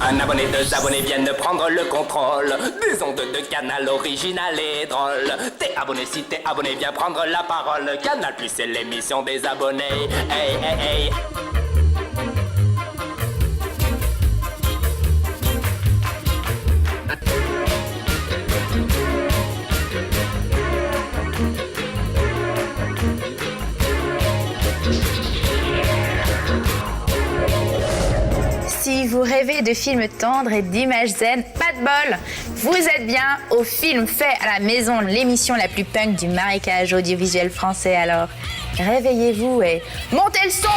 Un abonné, deux abonnés viennent de prendre le contrôle des ondes de Canal original et drôle. T'es abonné, si t'es abonné, viens prendre la parole. Canal Plus, c'est l'émission des abonnés. Hey, hey, hey. Si vous rêvez de films tendres et d'images zen, pas de bol. Vous êtes bien au film fait à la maison, l'émission la plus punk du marécage audiovisuel français. Alors, réveillez-vous et montez le son.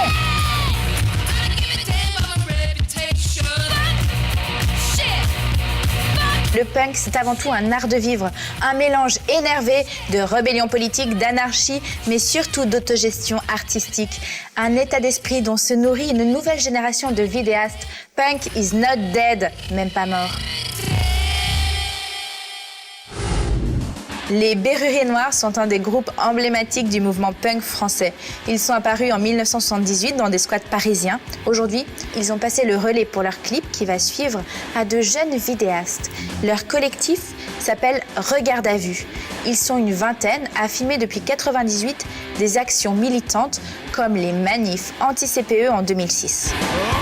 Le punk, c'est avant tout un art de vivre, un mélange énervé de rébellion politique, d'anarchie, mais surtout d'autogestion artistique. Un état d'esprit dont se nourrit une nouvelle génération de vidéastes. Punk is not dead, même pas mort. Les Berruriers Noirs sont un des groupes emblématiques du mouvement punk français. Ils sont apparus en 1978 dans des squats parisiens. Aujourd'hui, ils ont passé le relais pour leur clip qui va suivre à de jeunes vidéastes. Leur collectif s'appelle Regarde à vue. Ils sont une vingtaine à filmer depuis 1998 des actions militantes comme les manifs anti-CPE en 2006.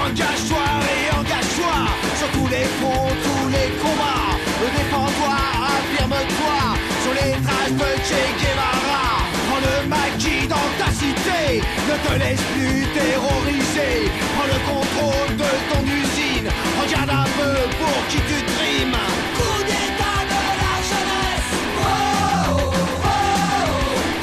Engage-toi et engage-toi sur tous les fronts, tous les combats. Défends-toi, affirme-toi sur les traces de Che Guevara. Prends le maquis dans ta cité, ne te laisse plus terroriser. Prends le contrôle de ton usine, regarde un peu pour qui tu trimes. Coup d'état de la jeunesse, wow, wow.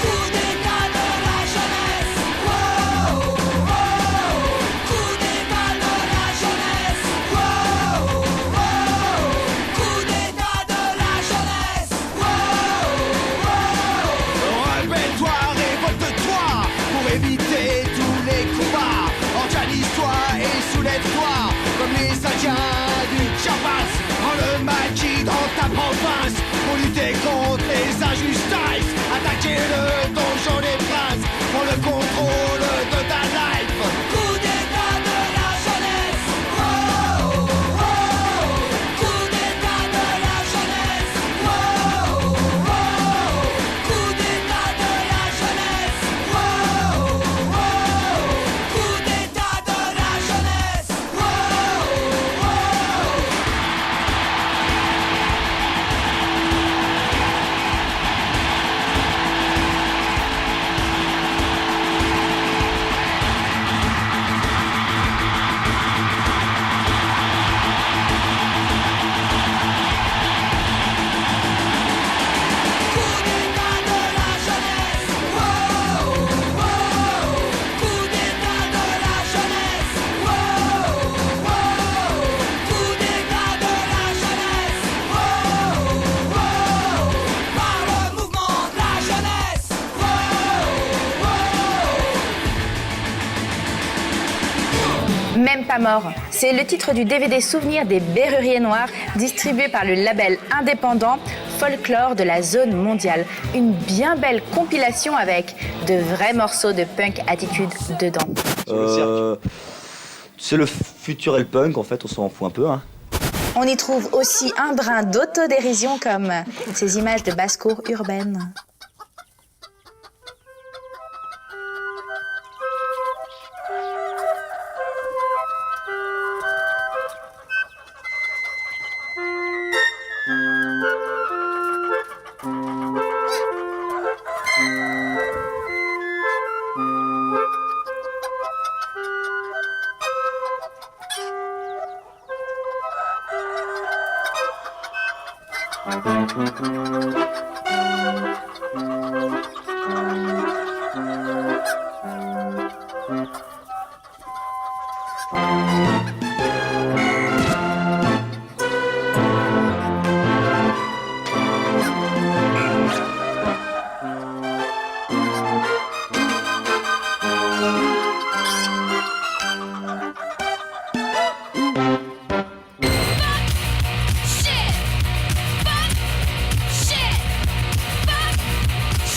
Coup d'état de la jeunesse, wow, wow. Coup d'état de la jeunesse, wow, wow. Coup d'état de la jeunesse, wow, wow. Rebelle-toi, révolte-toi pour éviter tous les combats. Organise-toi et soulève-toi comme les Indiens du Chiapas. Prends le maquis dans ta province pour lutter contre les injustices. Attaquer le donjon des princes. Prends le contrôle de ta life. Coup d'état de la jeunesse, wow, wow. Coup d'état de la jeunesse, wow, wow. Coup d'état de la jeunesse, wow, wow. Coup d'état de la jeunesse, wow, wow. Coup d'état de la jeunesse, wow, wow. Coup d'état de la jeunesse, wow, wow. Coup d'état de la jeunesse, wow, wow. Par le mouvement de la jeunesse, wow, wow. Même pas mort. C'est le titre du DVD souvenir des Berruriers Noirs, distribué par le label indépendant Folklore de la Zone Mondiale. Une bien belle compilation avec de vrais morceaux de punk attitude dedans. C'est le futur et le punk, en fait, on s'en fout un peu. Hein. On y trouve aussi un brin d'autodérision comme ces images de basse-cour urbaine.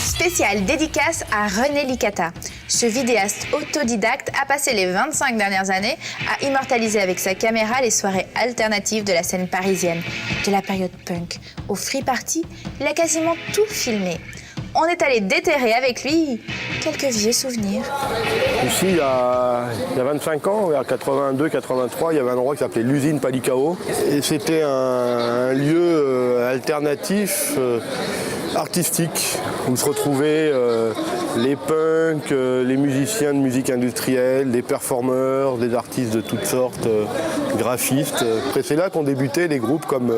Spéciale dédicace à René Licata. Ce vidéaste autodidacte a passé les 25 dernières années à immortaliser avec sa caméra les soirées alternatives de la scène parisienne. De la période punk au free party, il a quasiment tout filmé. On est allé déterrer avec lui quelques vieux souvenirs. Ici, il y a 25 ans, vers 82-83, il y avait un endroit qui s'appelait l'usine Palicao. Et c'était un lieu alternatif, artistique, où se retrouvaient les punks, les musiciens de musique industrielle, des performeurs, des artistes de toutes sortes, graphistes. Et c'est là qu'ont débuté des groupes comme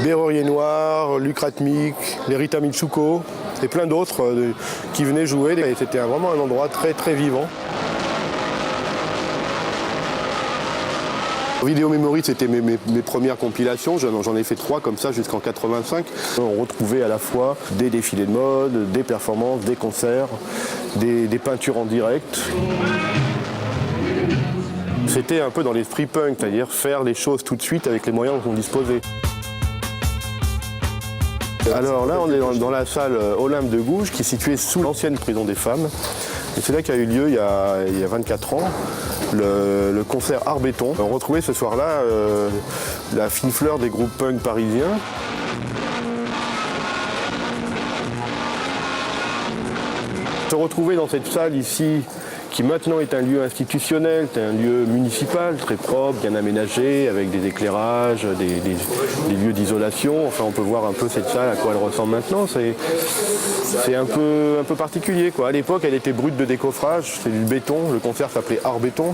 Berrurier Noir, Lucratmic, les Rita Mitsuko et plein d'autres qui venaient jouer. Et c'était vraiment un endroit très très vivant. Vidéo Memory, c'était mes premières compilations. J'en ai fait 3 comme ça jusqu'en 85. On retrouvait à la fois des défilés de mode, des performances, des concerts, des peintures en direct. C'était un peu dans l'esprit punk, c'est-à-dire faire les choses tout de suite avec les moyens dont on disposait. Alors là, on est dans la salle Olympe de Gouges, qui est située sous l'ancienne prison des femmes. Et c'est là qu'a eu lieu, il y a 24 ans, le concert Art Béton. On retrouvait ce soir-là la fine fleur des groupes punk parisiens. Se retrouver dans cette salle ici, qui maintenant est un lieu institutionnel, c'est un lieu municipal, très propre, bien aménagé, avec des éclairages, des lieux d'isolation. Enfin, on peut voir un peu cette salle, à quoi elle ressemble maintenant. C'est un peu particulier, quoi. À l'époque, elle était brute de décoffrage, c'est du béton. Le concert s'appelait Art Béton.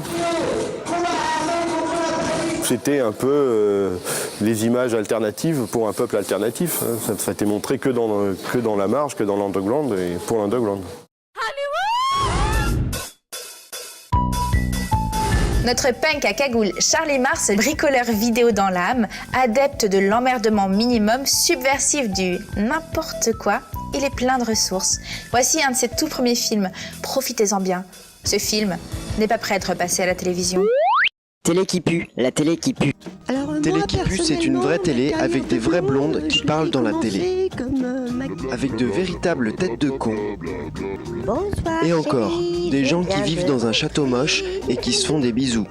C'était un peu les images alternatives pour un peuple alternatif. Ça a été montré que dans la marge, que dans l'underground et pour l'underground. Notre punk à cagoule Charlie Mars, bricoleur vidéo dans l'âme, adepte de l'emmerdement minimum, subversif du n'importe quoi, il est plein de ressources. Voici un de ses tout premiers films, profitez-en bien. Ce film n'est pas prêt d'être passé à la télévision. Télé qui pue, la télé qui pue. Télé qui pue, c'est une vraie télé avec des vraies blondes qui parlent dans la télé. Avec de véritables têtes de cons. Et encore, des gens qui vivent dans un château moche et qui se font des bisous.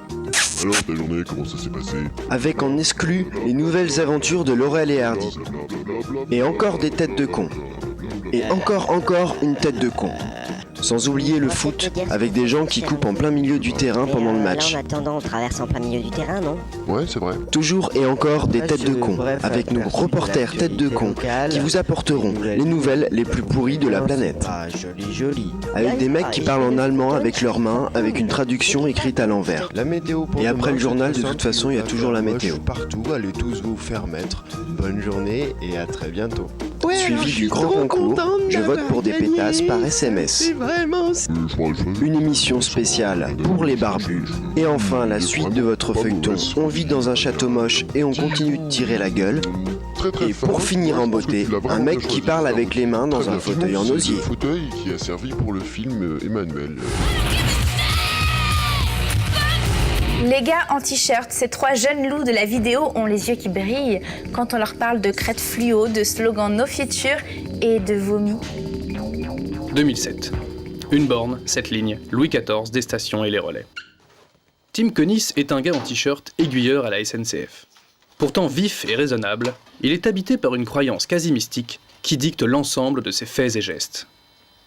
Alors ta journée, comment ça s'est passé? Avec en exclu les nouvelles aventures de Laurel et Hardy. Et encore des têtes de cons. Et encore une tête de con. Sans oublier le foot, avec des gens qui coupent en plein milieu du terrain pendant le match. Là, en attendant, on traverse en plein milieu du terrain, non? Ouais, c'est vrai. Toujours et encore des têtes de cons, avec nos reporters têtes de cons, qui vous apporteront les nouvelles les plus pourries de la planète. Avec des mecs qui parlent en allemand avec leurs mains, avec une traduction écrite à l'envers. Et après le journal, de toute façon, il y a toujours la météo. Partout, allez tous vous faire mettre. Bonne journée et à très bientôt. Suivi du grand concours, je vote pour des pétasses par SMS. Une émission spéciale pour les barbus. Et enfin, la suite de votre feuilleton. On vit dans un château moche et on continue de tirer la gueule. Et pour finir en beauté, un mec qui parle avec les mains dans un fauteuil en osier. Un fauteuil qui a servi pour le film Emmanuel. Les gars en t-shirt, ces 3 jeunes loups de la vidéo ont les yeux qui brillent quand on leur parle de crête fluo, de slogan No Future et de vomi. 2007. Une borne, 7 lignes, Louis XIV, des stations et les relais. Tim Connis est un gars en t-shirt aiguilleur à la SNCF. Pourtant vif et raisonnable, il est habité par une croyance quasi mystique qui dicte l'ensemble de ses faits et gestes.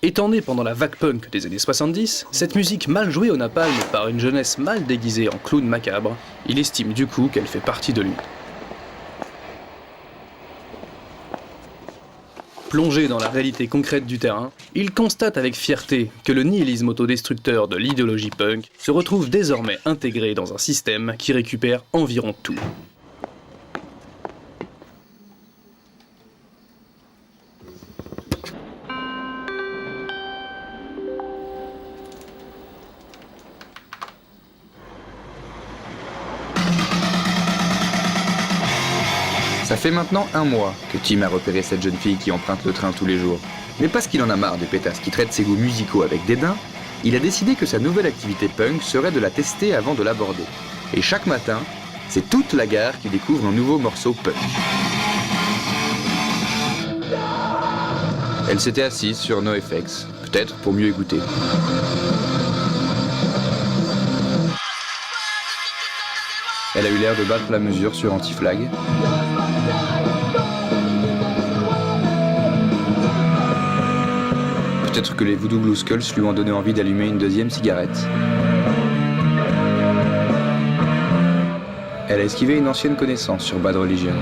Étant né pendant la vague punk des années 70, cette musique mal jouée au napalm par une jeunesse mal déguisée en clown macabre, il estime du coup qu'elle fait partie de lui. Plongé dans la réalité concrète du terrain, il constate avec fierté que le nihilisme autodestructeur de l'idéologie punk se retrouve désormais intégré dans un système qui récupère environ tout. Ça fait maintenant 1 mois que Tim a repéré cette jeune fille qui emprunte le train tous les jours. Mais parce qu'il en a marre des pétasses qui traitent ses goûts musicaux avec dédain, il a décidé que sa nouvelle activité punk serait de la tester avant de l'aborder. Et chaque matin, c'est toute la gare qui découvre un nouveau morceau punk. Elle s'était assise sur NoFX, Peut-être pour mieux écouter. Elle a eu l'air de battre la mesure sur Anti-Flag. Peut-être que les Voodoo Blue Skulls lui ont donné envie d'allumer une deuxième cigarette. Elle a esquivé une ancienne connaissance sur Bad Religion.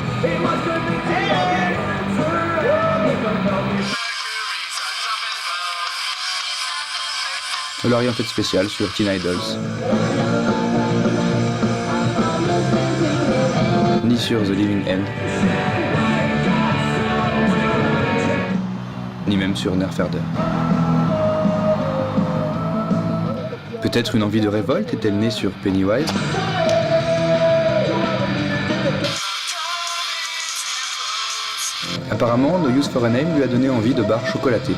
Elle a rien fait de spécial sur Teen Idols. Ni sur The Living End. Ni même sur Nerferder. Peut-être une envie de révolte est-elle née sur Pennywise? Apparemment, No Use for a Name lui a donné envie de barres chocolatées.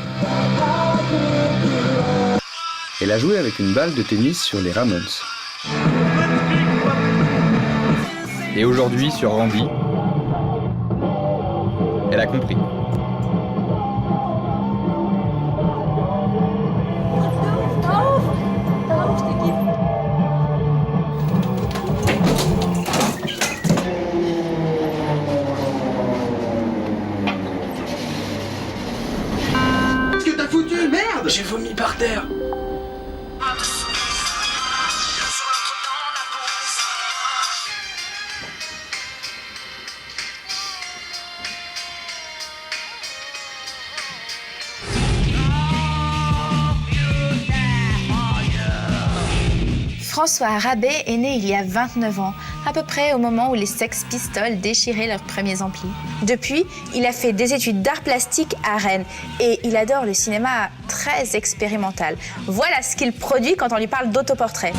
Elle a joué avec une balle de tennis sur les Ramones. Et aujourd'hui, sur Randy, elle a compris. Qu'est-ce que t'as foutu, merde? J'ai vomi par terre. François Rabet est né il y a 29 ans, à peu près au moment où les Sex Pistols déchiraient leurs premiers amplis. Depuis, il a fait des études d'art plastique à Rennes et il adore le cinéma très expérimental. Voilà ce qu'il produit quand on lui parle d'autoportrait.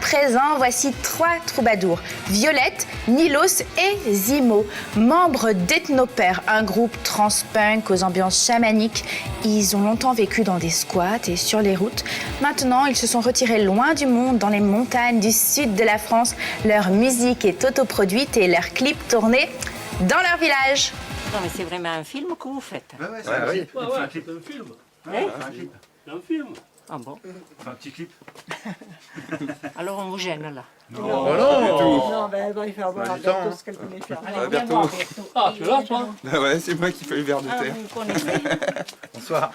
Présent, voici 3 troubadours, Violette, Nilos et Zimo, membres d'Ethnopère, un groupe trans-punk aux ambiances chamaniques. Ils ont longtemps vécu dans des squats et sur les routes. Maintenant, ils se sont retirés loin du monde, dans les montagnes du sud de la France. Leur musique est autoproduite et leurs clips tournés dans leur village. Non mais c'est vraiment un film que vous faites. Ouais, c'est un film. C'est un film. Ah bon? Enfin, un petit clip. Alors on vous gêne là. Non, non, du tout. Non, ben elle va y faire voir à Berthaud ce qu'elle voulait faire. Allez, viens Berthaud. voir Berthaud. Ah, tu es là toi? Bah ouais, c'est moi qui fais le verre de terre. Vous connaissez? Bonsoir.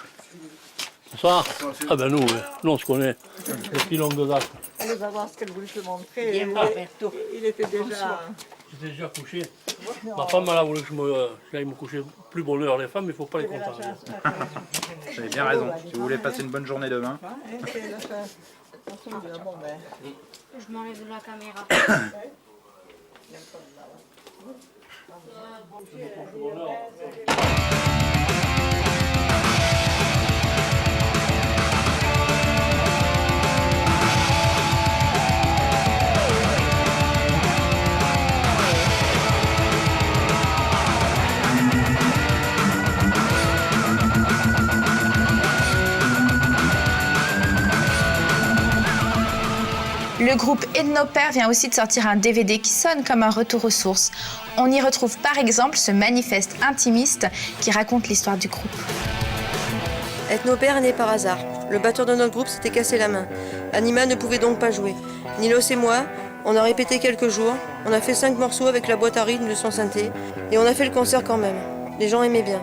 Bonsoir. Ah ben nous on se connaît depuis longue date. Elle va voir ce qu'elle voulait te montrer. Viens voir Berthaud. Il était déjà... J'étais déjà couché. Ma femme elle a voulu que j'aille me coucher plus bonne heure. Les femmes, il ne faut pas les contrarier. Vous avez bien raison. Si vous voulez passer une bonne journée demain. Je m'enlève de la caméra. Le groupe Ethnopère vient aussi de sortir un DVD qui sonne comme un retour aux sources. On y retrouve par exemple ce manifeste intimiste qui raconte l'histoire du groupe. Ethnopère est né par hasard. Le batteur de notre groupe s'était cassé la main. Anima ne pouvait donc pas jouer. Nilos et moi, on a répété quelques jours, on a fait 5 morceaux avec la boîte à rythme de son synthé, et on a fait le concert quand même. Les gens aimaient bien.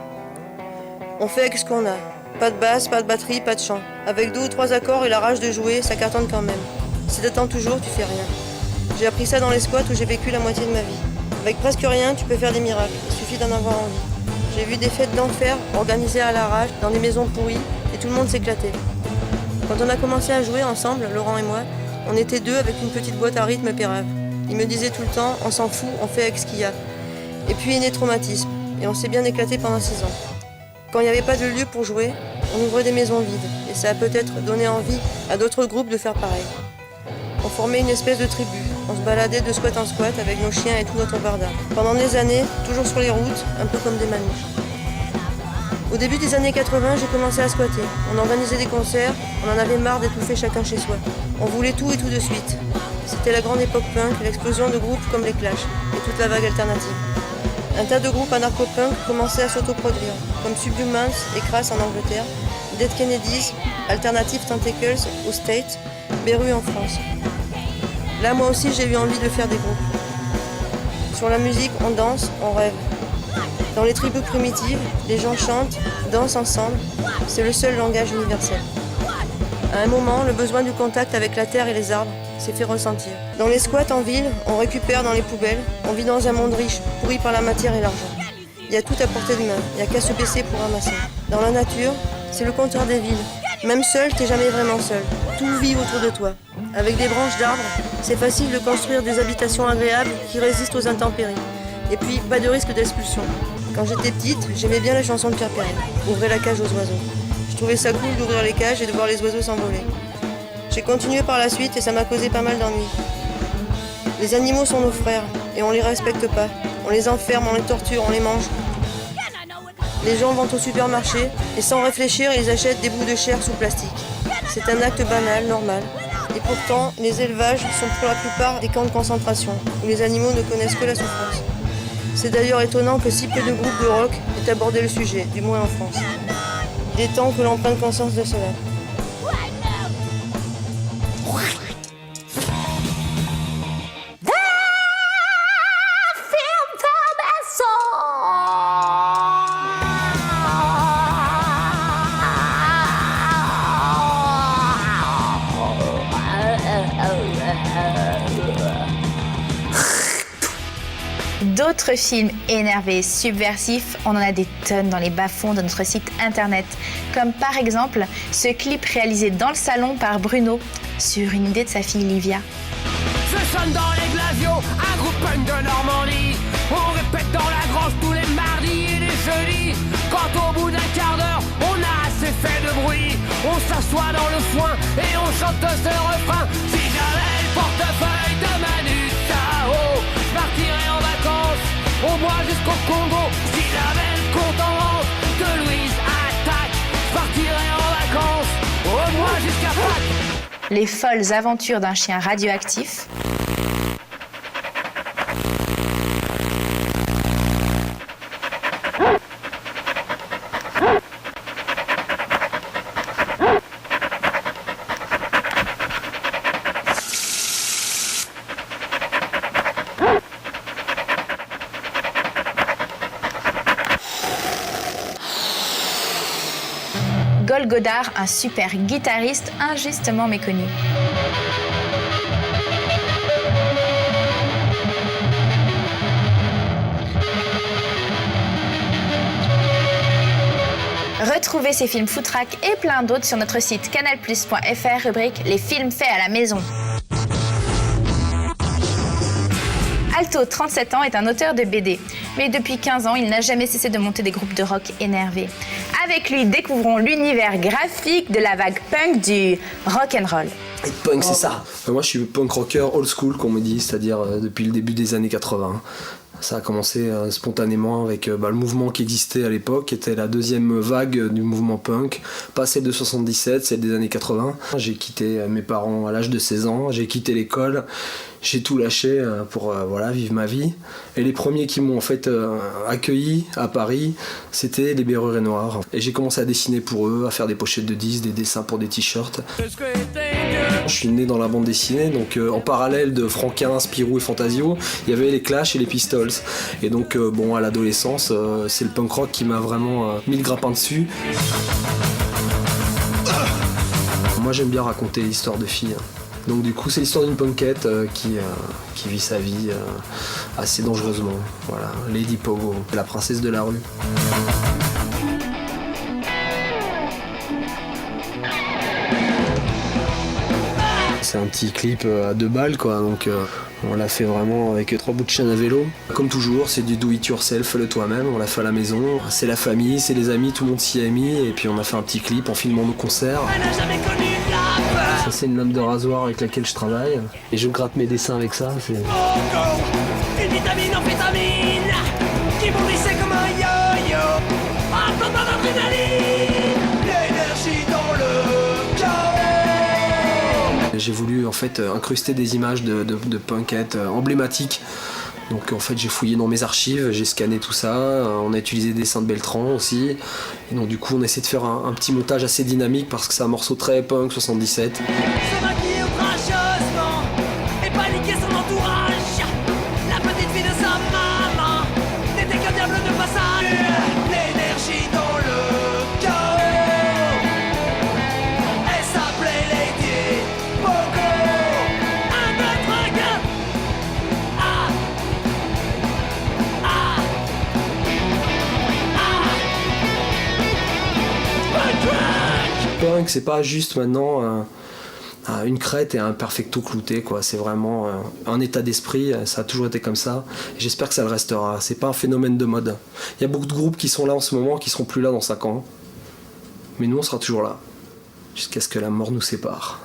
On fait avec ce qu'on a. Pas de basse, pas de batterie, pas de chant. Avec 2 ou 3 accords et la rage de jouer, ça cartonne quand même. Si t'attends toujours, tu fais rien. J'ai appris ça dans les squats où j'ai vécu la moitié de ma vie. Avec presque rien, tu peux faire des miracles. Il suffit d'en avoir envie. J'ai vu des fêtes d'enfer organisées à l'arrache, dans des maisons pourries, et tout le monde s'éclatait. Quand on a commencé à jouer ensemble, Laurent et moi, on était 2 avec une petite boîte à rythme pérave. Il me disait tout le temps, on s'en fout, on fait avec ce qu'il y a. Et puis est né Traumatisme, et on s'est bien éclaté pendant 6 ans. Quand il n'y avait pas de lieu pour jouer, on ouvrait des maisons vides, et ça a peut-être donné envie à d'autres groupes de faire pareil. On formait une espèce de tribu, on se baladait de squat en squat avec nos chiens et tout notre barda. Pendant des années, toujours sur les routes, un peu comme des manouches. Au début des années 80, j'ai commencé à squatter. On organisait des concerts, on en avait marre d'étouffer chacun chez soi. On voulait tout et tout de suite. C'était la grande époque punk, l'explosion de groupes comme les Clash et toute la vague alternative. Un tas de groupes anarcho-punk commençaient à s'autoproduire, comme Subhumans et Crass en Angleterre, Dead Kennedys, Alternative Tentacles aux States, Beru en France. Là, moi aussi, j'ai eu envie de faire des groupes. Sur la musique, on danse, on rêve. Dans les tribus primitives, les gens chantent, dansent ensemble. C'est le seul langage universel. À un moment, le besoin du contact avec la terre et les arbres s'est fait ressentir. Dans les squats en ville, on récupère dans les poubelles. On vit dans un monde riche, pourri par la matière et l'argent. Il y a tout à portée de main, il n'y a qu'à se baisser pour ramasser. Dans la nature, c'est le compteur des villes. Même seul, t'es jamais vraiment seul. Tout vit autour de toi. Avec des branches d'arbres, c'est facile de construire des habitations agréables qui résistent aux intempéries. Et puis, pas de risque d'expulsion. Quand j'étais petite, j'aimais bien la chanson de Pierre Perret, Ouvrez la cage aux oiseaux. Je trouvais ça cool d'ouvrir les cages et de voir les oiseaux s'envoler. J'ai continué par la suite et ça m'a causé pas mal d'ennuis. Les animaux sont nos frères et on les respecte pas. On les enferme, on les torture, on les mange. Les gens vont au supermarché et sans réfléchir, ils achètent des bouts de chair sous plastique. C'est un acte banal, normal. Et pourtant, les élevages sont pour la plupart des camps de concentration, où les animaux ne connaissent que la souffrance. C'est d'ailleurs étonnant que si peu de groupes de rock aient abordé le sujet, du moins en France. Il est temps que l'on prenne conscience de cela. D'autres films énervés, subversifs, on en a des tonnes dans les bas-fonds de notre site internet. Comme par exemple ce clip réalisé dans le salon par Bruno sur une idée de sa fille Livia. Je sonne dans les glavios, un groupe punk de Normandie. On répète dans la grange tous les mardis et les jeudis. Quand au bout d'un quart d'heure, on a assez fait de bruit, on s'assoit dans le foin et on chante ce refrain. Si j'avais le portefeuille de Manu Chao, je partirais en vacances, au moins jusqu'au Congo. Si j'avais le compte en banque de Louise Attaque, je partirais en vacances, au moins jusqu'à Pâques. Les folles aventures d'un chien radioactif. Gol Godard, un super guitariste injustement méconnu. Retrouvez ces films foutraques et plein d'autres sur notre site canalplus.fr, rubrique Les films faits à la maison. Alto, 37 ans, est un auteur de BD. Mais depuis 15 ans, il n'a jamais cessé de monter des groupes de rock énervés. Avec lui, découvrons l'univers graphique de la vague punk du rock'n'roll. Et punk, c'est ça. Moi, je suis punk rocker old school, qu'on me dit, c'est-à-dire depuis le début des années 80. Ça a commencé spontanément avec le mouvement qui existait à l'époque, qui était la deuxième vague du mouvement punk, pas celle de 77, celle des années 80. J'ai quitté mes parents à l'âge de 16 ans, j'ai quitté l'école, j'ai tout lâché pour vivre ma vie. Et les premiers qui m'ont en fait accueilli à Paris, c'était les Bérets Noirs. Et j'ai commencé à dessiner pour eux, à faire des pochettes de disques, des dessins pour des t-shirts. Je suis né dans la bande dessinée, donc en parallèle de Franquin, Spirou et Fantasio, il y avait les Clash et les Pistols. Et donc à l'adolescence, c'est le punk rock qui m'a vraiment mis le grappin dessus. Moi j'aime bien raconter l'histoire de filles. Donc du coup c'est l'histoire d'une punkette qui vit sa vie assez dangereusement. Voilà, Lady Pogo, la princesse de la rue. C'est un petit clip à 2 balles quoi, donc on l'a fait vraiment avec 3 bouts de chaîne à vélo. Comme toujours, c'est du do it yourself, le toi-même, on l'a fait à la maison. C'est la famille, c'est les amis, tout le monde s'y est mis et puis on a fait un petit clip en filmant nos concerts. Ça c'est une lame de rasoir avec laquelle je travaille et je gratte mes dessins avec ça. C'est... Une vitamine amphétamine qui bondissait comme un yo-yo. Attendant l'adrénaline, l'énergie dans le chaos. J'ai voulu en fait incruster des images de punkettes emblématiques. Donc en fait j'ai fouillé dans mes archives, j'ai scanné tout ça, on a utilisé des dessins de Beltran aussi. Et donc du coup on essaie de faire un petit montage assez dynamique parce que c'est un morceau très punk 77. Se maquille outrageusement et paniquer son entourage. La petite fille de sa maman n'était qu'un diable de passage. L'énergie dans le chaos. Elle s'appelait Lady Pogo. 1, 2, 3, 4. Ah. Ah. Ah. Punk c'est pas juste maintenant une crête et un perfecto clouté quoi, c'est vraiment un état d'esprit, ça a toujours été comme ça et j'espère que ça le restera, c'est pas un phénomène de mode. Il y a beaucoup de groupes qui sont là en ce moment qui seront plus là dans 5 ans, mais nous on sera toujours là jusqu'à ce que la mort nous sépare.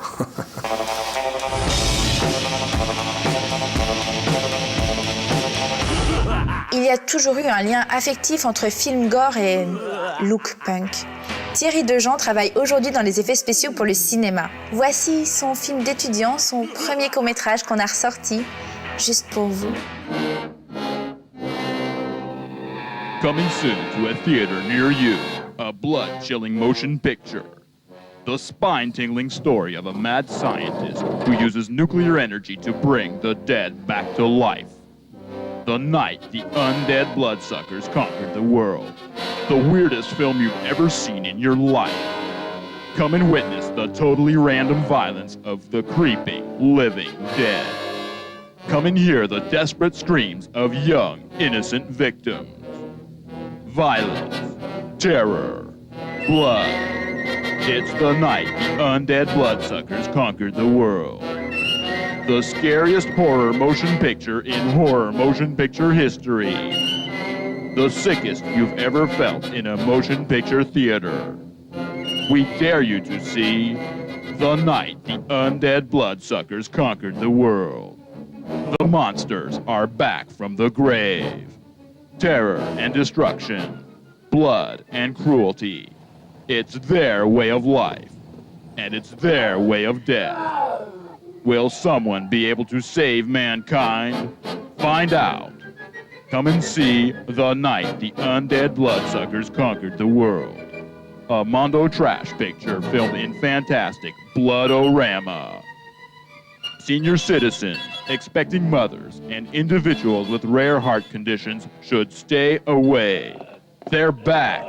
Il y a toujours eu un lien affectif entre film gore et look punk. Thierry Dejean travaille aujourd'hui dans les effets spéciaux pour le cinéma. Voici son film d'étudiant, son premier court-métrage qu'on a ressorti, juste pour vous. Coming soon to a theater near you, a blood-chilling motion picture. The spine-tingling story of a mad scientist who uses nuclear energy to bring the dead back to life. The night the undead bloodsuckers conquered the world. The weirdest film you've ever seen in your life. Come and witness the totally random violence of the creeping, living dead. Come and hear the desperate screams of young, innocent victims. Violence, terror, blood. It's the night the undead bloodsuckers conquered the world. The scariest horror motion picture in horror motion picture history. The sickest you've ever felt in a motion picture theater. We dare you to see The Night the Undead Bloodsuckers Conquered the World. The monsters are back from the grave. Terror and destruction, blood and cruelty. It's their way of life, and it's their way of death. Will someone be able to save mankind? Find out. Come and see The Night the Undead Bloodsuckers Conquered the World. A Mondo trash picture filmed in fantastic Bloodorama. Senior citizens, expecting mothers, and individuals with rare heart conditions should stay away. They're back.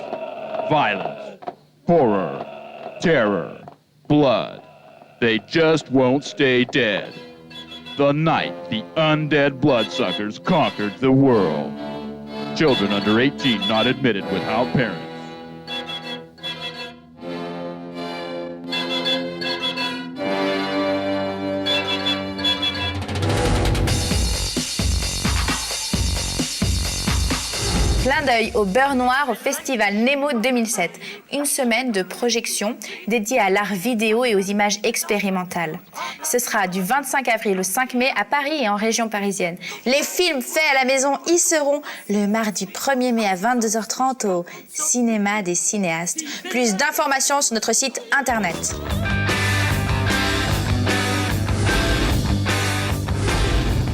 Violence, horror, terror, blood. They just won't stay dead. The night the undead bloodsuckers conquered the world. Children under 18 not admitted without parents. Plein d'œil au beurre noir au festival Nemo 2007. Une semaine de projection dédiée à l'art vidéo et aux images expérimentales. Ce sera du 25 avril au 5 mai à Paris et en région parisienne. Les films faits à la maison y seront le mardi 1er mai à 22h30 au Cinéma des cinéastes. Plus d'informations sur notre site internet.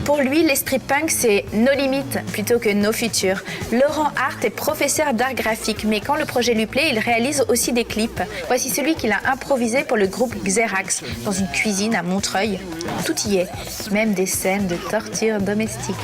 Pour lui, l'esprit punk, c'est nos limites plutôt que nos futurs. Laurent Hart est professeur d'art graphique, mais quand le projet lui plaît, il réalise aussi des clips. Voici celui qu'il a improvisé pour le groupe Xerax, dans une cuisine à Montreuil. Tout y est, même des scènes de torture domestique.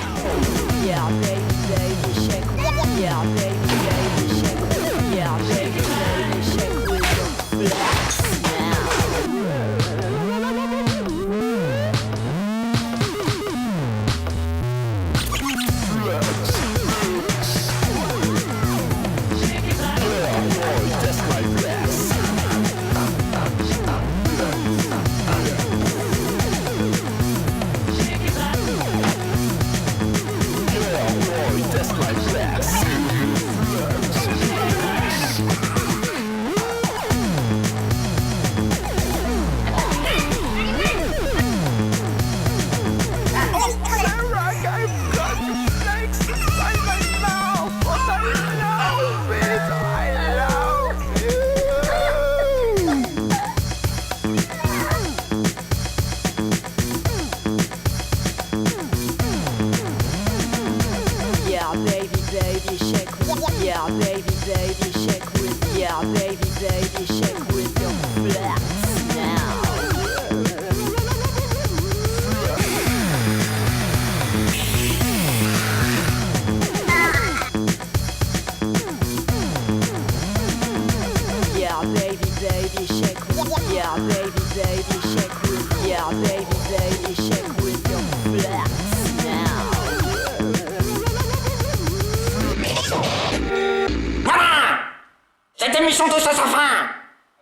Cette émission touche à sa fin.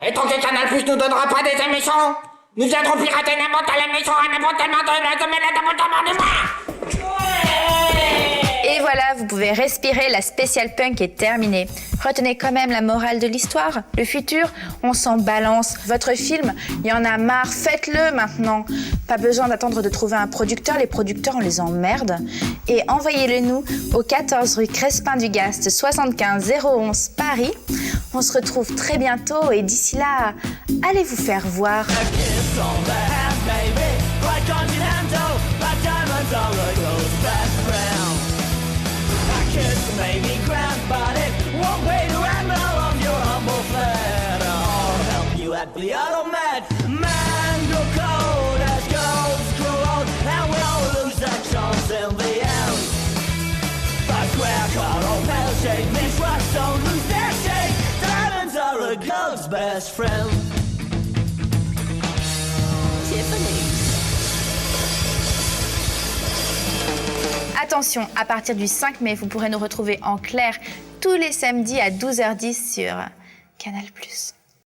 Et tant que Canal Plus nous donnera pas des émissions, nous viendrons pirater n'importe quelle émission à n'importe quel moment du mois. Et voilà, vous pouvez respirer, la spéciale punk est terminée. Retenez quand même la morale de l'histoire. Le futur, on s'en balance. Votre film, il y en a marre, faites-le maintenant. Pas besoin d'attendre de trouver un producteur, les producteurs, on les emmerde. Et envoyez-le nous au 14 rue Crespin du Gast, 75 011 Paris. On se retrouve très bientôt et d'ici là, allez vous faire voir. The other man go cold as ghosts grow old, and we all lose that chance in the end. But we're caught on pear-shaped, these rocks don't lose their shape. Diamonds are a girl's best friend. Attention, à partir du 5 mai, vous pourrez nous retrouver en clair tous les samedis à 12h10 sur Canal+.